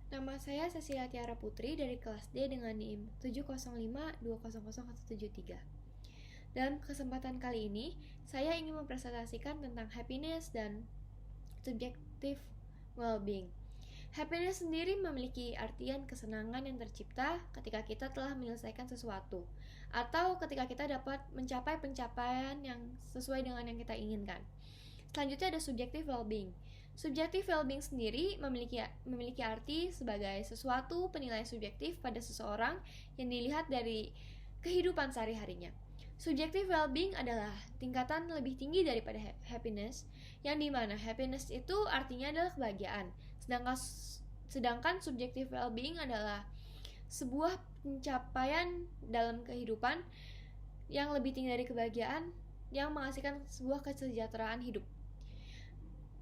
Nama saya Cecilia Tiara Putri dari kelas D dengan NIM 705200173. Dalam kesempatan kali ini, saya ingin mempresentasikan tentang happiness dan subjective well-being. Happiness sendiri memiliki artian kesenangan yang tercipta ketika kita telah menyelesaikan sesuatu, atau ketika kita dapat mencapai pencapaian yang sesuai dengan yang kita inginkan. Selanjutnya ada subjective well-being. Subjective well-being sendiri memiliki arti sebagai sesuatu penilaian subjektif pada seseorang yang dilihat dari kehidupan sehari-harinya. Subjective well-being adalah tingkatan lebih tinggi daripada happiness, yang dimana happiness itu artinya adalah kebahagiaan, sedangkan subjective well-being adalah sebuah pencapaian dalam kehidupan yang lebih tinggi dari kebahagiaan yang menghasilkan sebuah kesejahteraan hidup.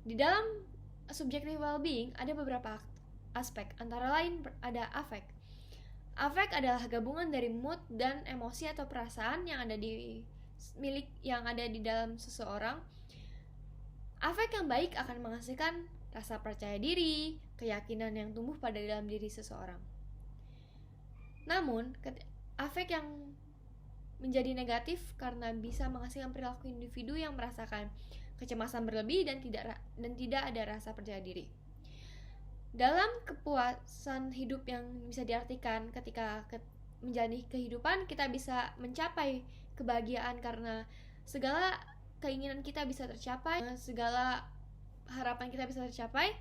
Di dalam subjective well-being ada beberapa aspek, antara lain ada affect. Affect adalah gabungan dari mood dan emosi atau perasaan yang ada di dalam seseorang. Affect yang baik akan menghasilkan rasa percaya diri, keyakinan yang tumbuh pada dalam diri seseorang. Namun, affect yang menjadi negatif karena bisa menghasilkan perilaku individu yang merasakan kecemasan berlebih dan tidak ada rasa percaya diri. Dalam kepuasan hidup yang bisa diartikan ketika menjalani kehidupan, kita bisa mencapai kebahagiaan karena segala keinginan kita bisa tercapai, segala harapan kita bisa tercapai,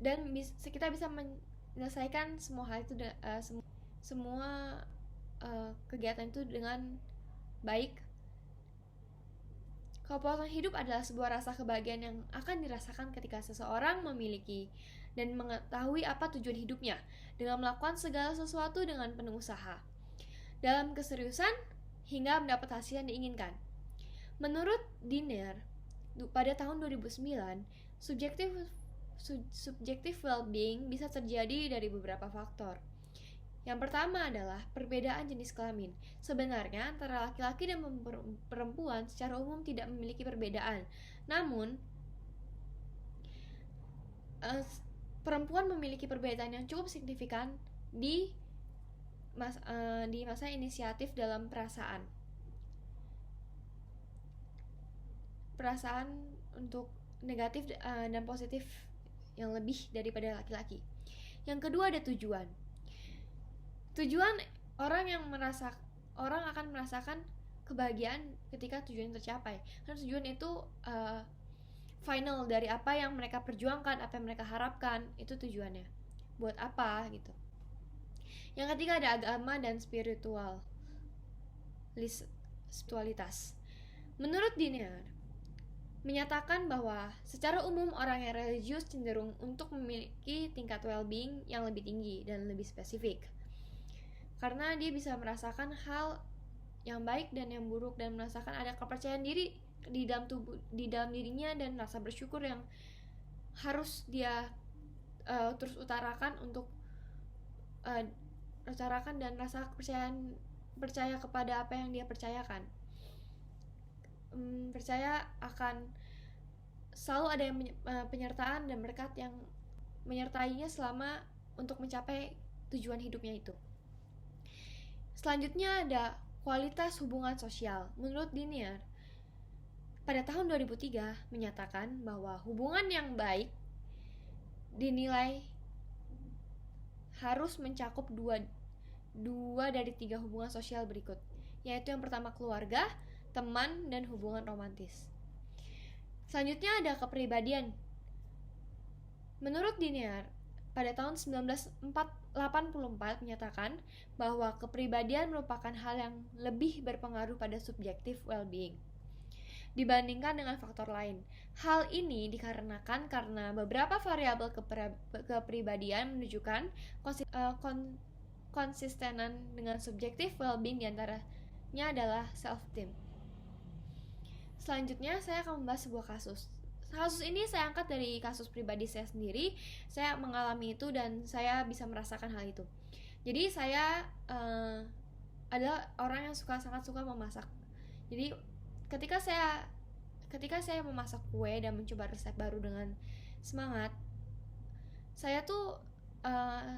dan kita bisa menyelesaikan semua hal itu, semua kegiatan itu dengan baik. Kepuasan hidup adalah sebuah rasa kebahagiaan yang akan dirasakan ketika seseorang memiliki dan mengetahui apa tujuan hidupnya dengan melakukan segala sesuatu dengan penuh usaha, dalam keseriusan hingga mendapat hasil yang diinginkan. Menurut Diner, pada tahun 2009, subjective well-being bisa terjadi dari beberapa faktor. Yang pertama adalah perbedaan jenis kelamin. Sebenarnya antara laki-laki dan perempuan secara umum tidak memiliki perbedaan. Namun, perempuan memiliki perbedaan yang cukup signifikan di masa inisiatif dalam perasaan untuk negatif dan positif yang lebih daripada laki-laki. Yang kedua ada tujuan. Orang akan merasakan kebahagiaan ketika tujuan tercapai. Karena tujuan itu final dari apa yang mereka perjuangkan, apa yang mereka harapkan, itu tujuannya. Buat apa gitu. Yang ketiga ada agama dan spiritualitas. Menurut Diner, menyatakan bahwa secara umum orang yang religius cenderung untuk memiliki tingkat well-being yang lebih tinggi dan lebih spesifik, karena dia bisa merasakan hal yang baik dan yang buruk, dan merasakan ada kepercayaan diri di dalam dirinya dan rasa bersyukur yang harus dia terus utarakan dan rasa percaya kepada apa yang dia percayakan. Percaya akan selalu ada yang penyertaan dan berkat yang menyertainya selama untuk mencapai tujuan hidupnya itu. Selanjutnya ada kualitas hubungan sosial. Menurut Diner, pada tahun 2003 menyatakan bahwa hubungan yang baik dinilai harus mencakup dua dari 3 hubungan sosial berikut, yaitu yang pertama keluarga, teman, dan hubungan romantis. Selanjutnya ada kepribadian. Menurut Diner, pada tahun 1984 menyatakan bahwa kepribadian merupakan hal yang lebih berpengaruh pada subjective well-being dibandingkan dengan faktor lain. Hal ini dikarenakan karena beberapa variabel kepribadian menunjukkan konsistenan dengan subjective well-being, diantaranya adalah self-esteem. Selanjutnya saya akan membahas sebuah kasus. Kasus ini saya angkat dari kasus pribadi saya sendiri. Saya mengalami itu dan saya bisa merasakan hal itu. Jadi saya adalah orang yang sangat suka memasak. Jadi ketika saya memasak kue dan mencoba resep baru dengan semangat, saya tuh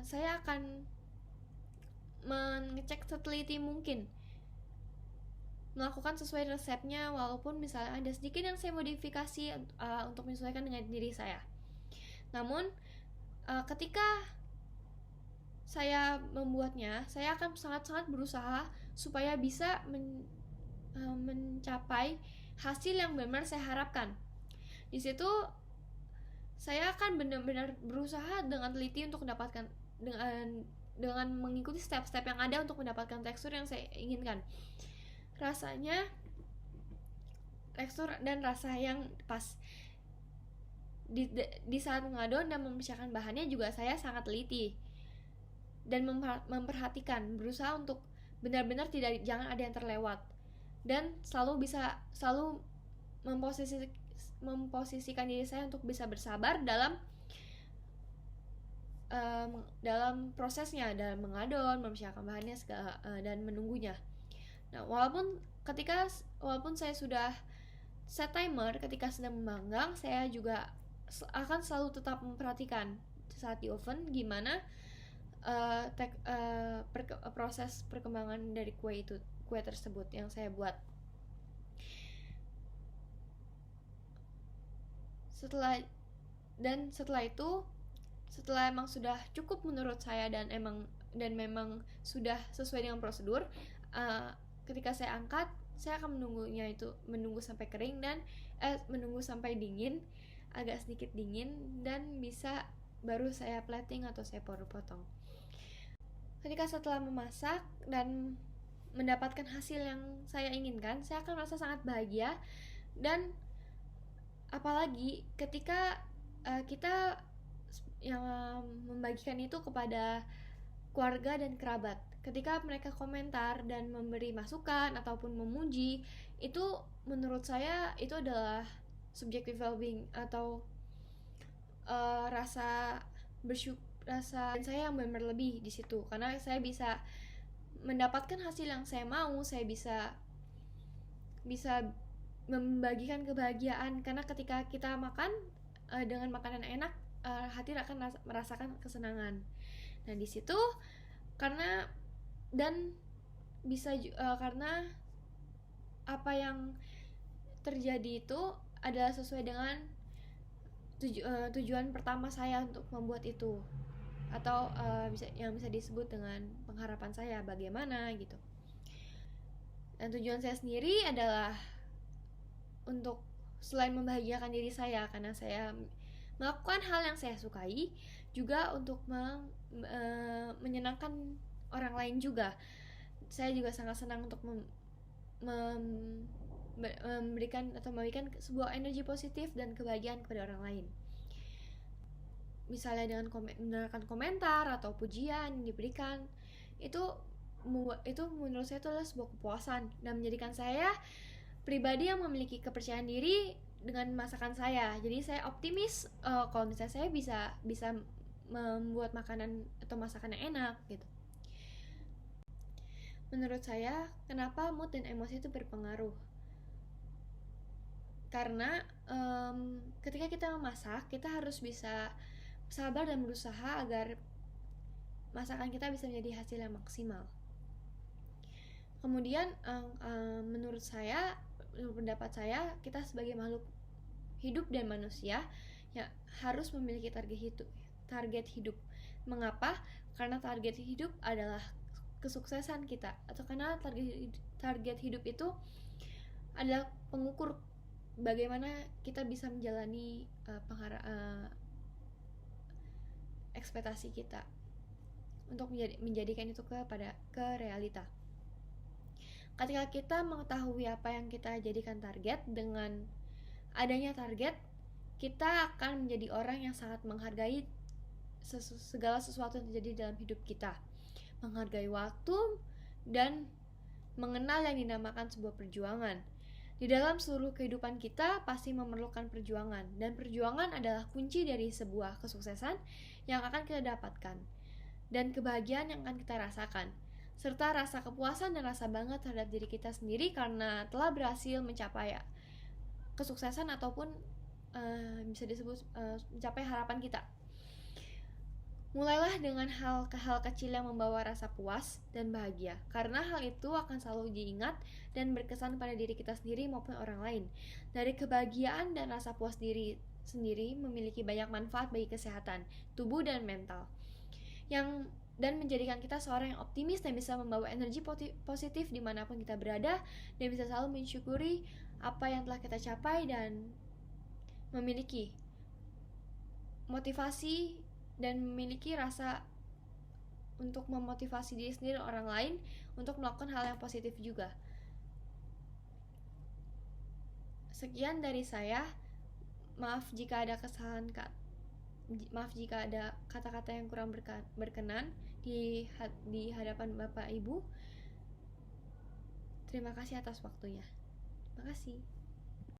saya akan mengecek seteliti mungkin, melakukan sesuai resepnya, walaupun misalnya ada sedikit yang saya modifikasi untuk menyesuaikan dengan diri saya. Namun ketika saya membuatnya, saya akan sangat-sangat berusaha supaya bisa mencapai hasil yang benar saya harapkan. Di situ saya akan benar-benar berusaha dengan teliti untuk mendapatkan dengan mengikuti step-step yang ada untuk mendapatkan tekstur yang saya inginkan. Rasanya, tekstur dan rasa yang pas. Di saat mengadon dan memisahkan bahannya juga saya sangat teliti dan memperhatikan, berusaha untuk benar-benar jangan ada yang terlewat, dan selalu memposisikan diri saya untuk bisa bersabar dalam prosesnya, dalam mengadon, memisahkan bahannya dan menunggunya. Nah, walaupun saya sudah set timer ketika sedang memanggang, saya juga akan selalu tetap memperhatikan saat di oven gimana proses perkembangan dari kue tersebut yang saya buat. Setelah itu, setelah emang sudah cukup menurut saya dan memang sudah sesuai dengan prosedur, ketika saya angkat, saya akan menunggu sampai kering dan menunggu sampai dingin, agak sedikit dingin, dan bisa baru saya plating atau saya potong. Ketika setelah memasak dan mendapatkan hasil yang saya inginkan, saya akan merasa sangat bahagia. Dan apalagi ketika kita yang membagikan itu kepada keluarga dan kerabat, ketika mereka komentar dan memberi masukan ataupun memuji, itu menurut saya itu adalah subjective well-being atau rasa saya yang benar lebih di situ, karena saya bisa mendapatkan hasil yang saya mau. Saya bisa membagikan kebahagiaan, karena ketika kita makan dengan makanan enak, hati akan merasakan kesenangan. Nah, di situ karena apa yang terjadi itu adalah sesuai dengan tujuan pertama saya untuk membuat itu, atau yang bisa disebut dengan pengharapan saya bagaimana gitu. Dan tujuan saya sendiri adalah untuk selain membahagiakan diri saya karena saya melakukan hal yang saya sukai, juga untuk menyenangkan orang lain juga. Saya juga sangat senang untuk memberikan sebuah energi positif dan kebahagiaan kepada orang lain. Misalnya dengan mendengarkan komentar atau pujian yang diberikan, itu menurut saya itu adalah sebuah kepuasan dan menjadikan saya pribadi yang memiliki kepercayaan diri dengan masakan saya. Jadi saya optimis kalau misalnya saya bisa membuat makanan atau masakan yang enak gitu. Menurut saya, kenapa mood dan emosi itu berpengaruh? Karena ketika kita memasak, kita harus bisa sabar dan berusaha agar masakan kita bisa menjadi hasil yang maksimal. Kemudian menurut pendapat saya, kita sebagai makhluk hidup dan manusia ya harus memiliki target hidup. Mengapa? Karena target hidup adalah kesuksesan kita, atau karena target hidup itu adalah pengukur bagaimana kita bisa menjalani ekspektasi kita untuk menjadikan itu ke realita. Ketika kita mengetahui apa yang kita jadikan target, dengan adanya target, kita akan menjadi orang yang sangat menghargai segala sesuatu yang terjadi dalam hidup kita, menghargai waktu, dan mengenal yang dinamakan sebuah perjuangan. Di dalam seluruh kehidupan kita pasti memerlukan perjuangan, dan perjuangan adalah kunci dari sebuah kesuksesan yang akan kita dapatkan, dan kebahagiaan yang akan kita rasakan, serta rasa kepuasan dan rasa bangga terhadap diri kita sendiri karena telah berhasil mencapai kesuksesan ataupun bisa disebut mencapai harapan kita. Mulailah dengan hal kecil yang membawa rasa puas dan bahagia, karena hal itu akan selalu diingat dan berkesan pada diri kita sendiri maupun orang lain. Dari kebahagiaan dan rasa puas diri sendiri memiliki banyak manfaat bagi kesehatan, tubuh dan mental. Dan menjadikan kita seorang yang optimis dan bisa membawa energi positif dimanapun kita berada, dan bisa selalu mensyukuri apa yang telah kita capai dan memiliki motivasi dan memiliki rasa untuk memotivasi diri sendiri dan orang lain untuk melakukan hal yang positif juga. Sekian dari saya. Maaf jika ada kesalahan maaf jika ada kata-kata yang kurang berkenan di hadapan Bapak Ibu. Terima kasih atas waktunya. Terima kasih.